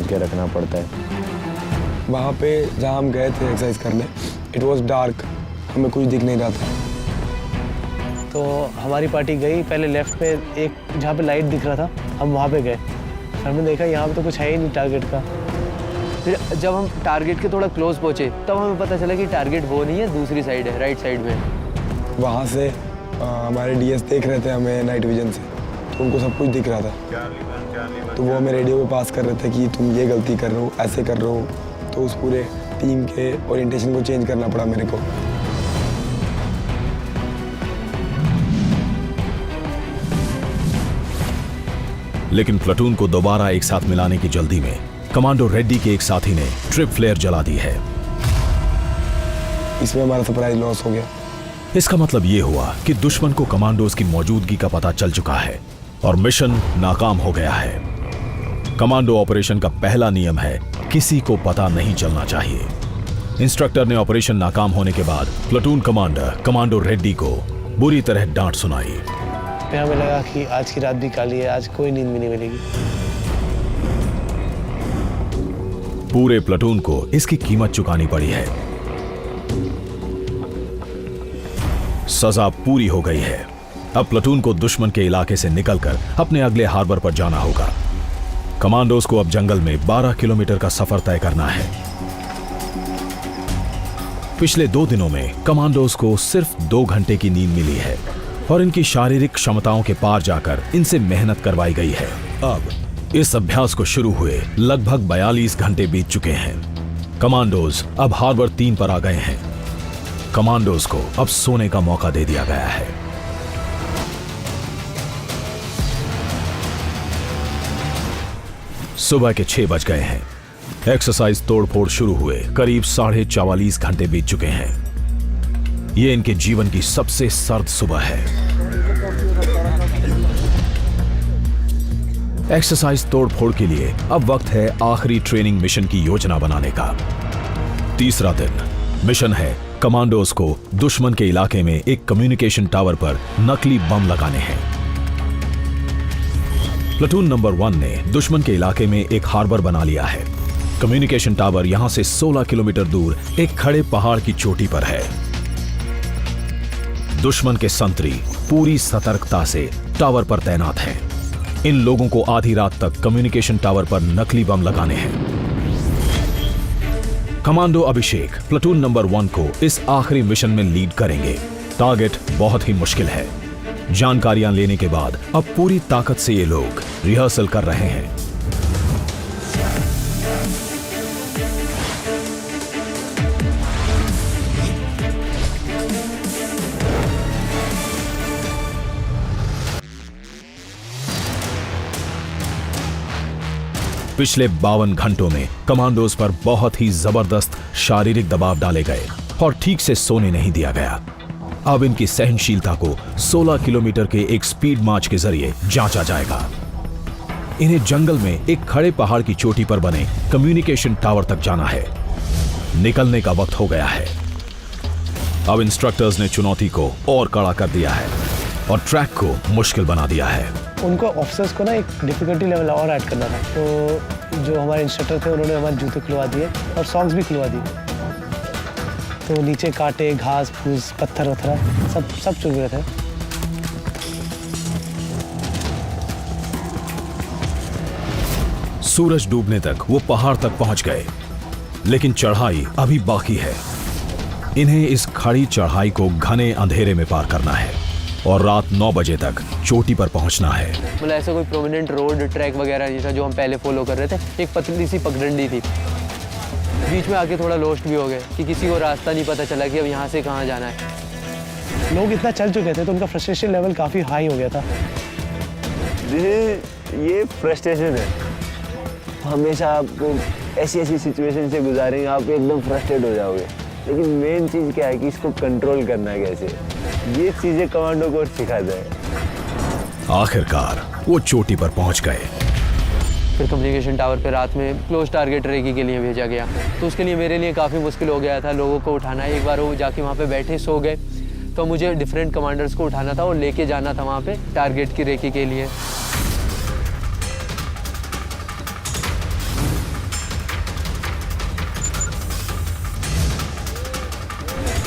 संभाल के रखना पड़ता है। वहाँ पे जहाँ हम गए थे एक्सरसाइज करने, इट वॉज डार्क, हमें कुछ दिख नहीं रहा था। तो हमारी पार्टी गई पहले लेफ्ट पे, एक जहाँ पे लाइट दिख रहा था, हम वहाँ पे गए। हमने देखा यहाँ पे तो कुछ है ही नहीं टारगेट का। फिर जब हम टारगेट के थोड़ा क्लोज पहुँचे तब हमें पता चला कि टारगेट वो नहीं है, दूसरी साइड है, राइट साइड में। वहाँ से हमारे डीएस देख रहे थे हमें नाइट विजन से, तो उनको सब कुछ दिख रहा था। तो वो हमें रेडियो पे पास कर रहे थे कि तुम ये गलती कर रहे हो, ऐसे कर रहे हो। तो उस पूरे टीम के ओरिएंटेशन को चेंज करना पड़ा मेरे को। लेकिन प्लाटून को दोबारा एक साथ मिलाने की जल्दी में कमांडो रेड्डी के एक साथी ने ट्रिप फ्लेयर जला दी है। इसमें हमारा सरप्राइज लॉस हो गया। इसका मतलब यह हुआ कि दुश्मन को कमांडोज की मौजूदगी का पता चल चुका है और मिशन नाकाम हो गया है। कमांडो ऑपरेशन का पहला नियम है, किसी को पता नहीं चलना चाहिए। इंस्ट्रक्टर ने ऑपरेशन नाकाम होने के बाद प्लाटून कमांडर कमांडो रेड्डी को बुरी तरह डांट सुनाई। फिर हमें लगा कि आज की रात भी काली है, आज कोई नींद भी नहीं मिलेगी। पूरे प्लाटून को इसकी कीमत चुकानी पड़ी है। सजा पूरी हो गई है। अब प्लाटून को दुश्मन के इलाके से निकलकर अपने अगले हार्बर पर जाना होगा। कमांडोज को अब जंगल में 12 किलोमीटर का सफर तय करना है। पिछले 2 दिनों में कमांडोज को सिर्फ 2 घंटे की नींद मिली है और इनकी शारीरिक क्षमताओं के पार जाकर इनसे मेहनत करवाई गई है। अब इस अभ्यास को शुरू हुए लगभग 42 घंटे बीत चुके हैं। कमांडोज अब हार्बर 3 पर आ गए हैं। कमांडोज को अब सोने का मौका दे दिया गया है। सुबह के 6 बज गए हैं। एक्सरसाइज तोड़फोड़ शुरू हुए करीब 44.5 घंटे बीत चुके हैं। यह इनके जीवन की सबसे सर्द सुबह है। एक्सरसाइज तोड़फोड़ के लिए अब वक्त है आखिरी ट्रेनिंग मिशन की योजना बनाने का। तीसरा दिन मिशन है कमांडोज को दुश्मन के इलाके में एक कम्युनिकेशन टावर पर नकली बम लगाने हैं। प्लाटून नंबर 1 ने दुश्मन के इलाके में एक हार्बर बना लिया है। कम्युनिकेशन टावर यहां से 16 किलोमीटर दूर एक खड़े पहाड़ की चोटी पर है। दुश्मन के संतरी पूरी सतर्कता से टावर पर तैनात हैं। इन लोगों को आधी रात तक कम्युनिकेशन टावर पर नकली बम लगाने हैं। कमांडो अभिषेक प्लाटून नंबर 1 को इस आखिरी मिशन में लीड करेंगे। टारगेट बहुत ही मुश्किल है। जानकारियां लेने के बाद अब पूरी ताकत से ये लोग रिहर्सल कर रहे हैं। पिछले 52 घंटों में कमांडोज पर बहुत ही जबरदस्त शारीरिक दबाव डाले गए और ठीक से सोने नहीं दिया गया। अब इनकी सहनशीलता को 16 किलोमीटर के एक स्पीड मार्च के जरिए जांचा जाएगा। इन्हें जंगल में एक खड़े पहाड़ की चोटी पर बने कम्युनिकेशन टावर तक जाना है। निकलने का वक्त हो गया है। अब इंस्ट्रक्टर्स ने चुनौती को और कड़ा कर दिया है और ट्रैक को मुश्किल बना दिया है। उनको ऑफिसर्स को ना एक डिफिकल्टी लेवल और ऐड करना था। तो जो हमारे इंस्ट्रक्टर थे उन्होंने हमारे जूते खुलवा दिए और सॉक्स भी खुलवा दिए। तो नीचे कांटे, घास फूस, पत्थर वत्थर सब चुभ रहे थे। सूरज डूबने तक वो पहाड़ तक पहुंच गए, लेकिन चढ़ाई अभी बाकी है। इन्हें इस खड़ी चढ़ाई को घने अंधेरे में पार करना है और रात 9 बजे तक चोटी पर पहुंचना है। मतलब ऐसा कोई प्रोमिनेंट रोड ट्रैक वगैरह नहीं था जो हम पहले फॉलो कर रहे थे। एक पतली सी पगडंडी थी। बीच में आके थोड़ा लॉस्ट भी हो गए कि किसी को रास्ता नहीं पता चला कि अब यहाँ से कहाँ जाना है। लोग इतना चल चुके थे तो उनका फ्रस्ट्रेशन लेवल काफ़ी हाई हो गया था। ये फ्रस्ट्रेशन है। हमेशा आपको ऐसी सिचुएशन से गुजारेंगे, आप एकदम फ्रस्ट्रेट हो जाओगे। लेकिन मेन चीज़ क्या है कि इसको कंट्रोल करना है कैसे, ये चीज़ें कमांडो को सिखाता है। आखिरकार वो चोटी पर पहुंच गए। फिर कम्युनिकेशन टावर पे रात में क्लोज टारगेट रेकी के लिए भेजा गया। तो उसके लिए मेरे लिए काफ़ी मुश्किल हो गया था लोगों को उठाना। एक बार वो जाके वहाँ पे बैठे सो गए तो मुझे डिफरेंट कमांडर्स को उठाना था और लेके जाना था वहाँ पे टारगेट की रेकी के लिए।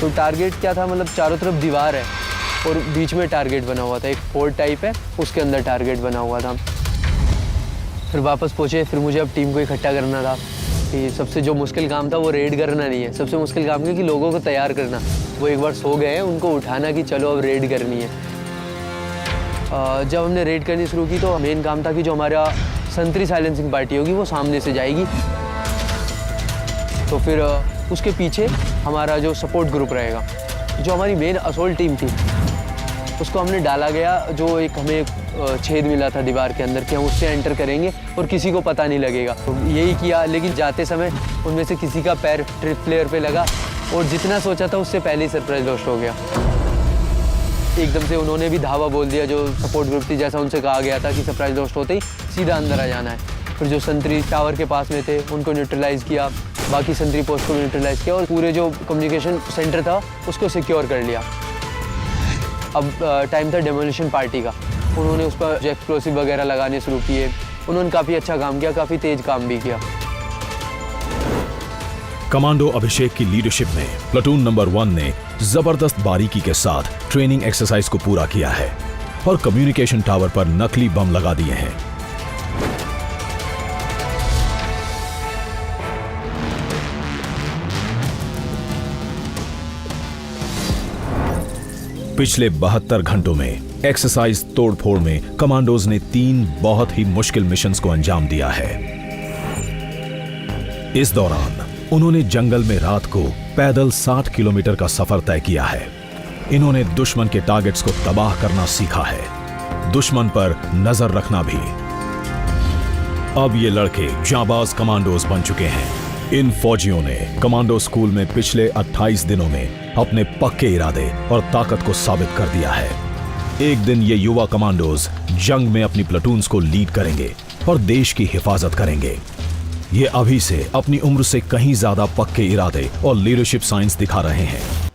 तो टारगेट क्या था, मतलब चारों तरफ दीवार है और बीच में टारगेट बना हुआ था, एक फोर्ट टाइप है, उसके अंदर टारगेट बना हुआ था। फिर वापस पहुँचे, फिर मुझे अब टीम को इकट्ठा करना था कि सबसे जो मुश्किल काम था वो रेड करना नहीं है, सबसे मुश्किल काम है कि लोगों को तैयार करना। वो एक बार सो गए हैं, उनको उठाना कि चलो अब रेड करनी है। जब हमने रेड करनी शुरू की तो मेन काम था कि जो हमारा संतरी साइलेंसिंग पार्टी होगी वो सामने से जाएगी, तो फिर उसके पीछे हमारा जो सपोर्ट ग्रुप रहेगा। जो हमारी मेन असोल्ट टीम थी उसको हमने डाला गया, जो एक हमें छेद मिला था दीवार के अंदर कि हम उससे एंटर करेंगे और किसी को पता नहीं लगेगा, तो यही किया। लेकिन जाते समय उनमें से किसी का पैर ट्रिप प्लेयर पे लगा और जितना सोचा था उससे पहले ही सरप्राइज लॉस्ट हो गया। एकदम से उन्होंने भी धावा बोल दिया, जो सपोर्ट ग्रुप थी, जैसा उनसे कहा गया था कि सरप्राइज लॉस्ट होते ही सीधा अंदर आ जाना है। फिर जो संतरी टावर के पास में थे उनको न्यूट्रलाइज़ किया, बाकी संतरी पोस्ट को न्यूट्रलाइज़ किया और पूरे जो कम्युनिकेशन सेंटर था उसको सिक्योर कर लिया। अब टाइम था डेमोलिशन पार्टी का, उन्होंने उस पर जो एक्सप्लोसिव वगैरह लगाने शुरू किए। उन्होंने काफ़ी अच्छा काम किया, काफ़ी तेज़ काम भी किया। कमांडो अभिषेक की लीडरशिप में प्लाटून नंबर 1 ने जबरदस्त बारीकी के साथ ट्रेनिंग एक्सरसाइज को पूरा किया है और कम्युनिकेशन टावर पर नकली बम लगा दिए हैं। पिछले 72 घंटों में एक्सरसाइज तोड़फोड़ में कमांडोज ने 3 बहुत ही मुश्किल मिशंस को अंजाम दिया है। इस दौरान उन्होंने जंगल में रात को पैदल 60 किलोमीटर का सफर तय किया है। इन्होंने दुश्मन के टारगेट्स को तबाह करना सीखा है, दुश्मन पर नजर रखना भी। अब ये लड़के जांबाज कमांडोज बन चुके हैं। इन फौजियों ने कमांडो स्कूल में पिछले 28 दिनों में अपने पक्के इरादे और ताकत को साबित कर दिया है। एक दिन ये युवा कमांडोज जंग में अपनी प्लाटून्स को लीड करेंगे और देश की हिफाजत करेंगे। ये अभी से अपनी उम्र से कहीं ज्यादा पक्के इरादे और लीडरशिप साइंस दिखा रहे हैं।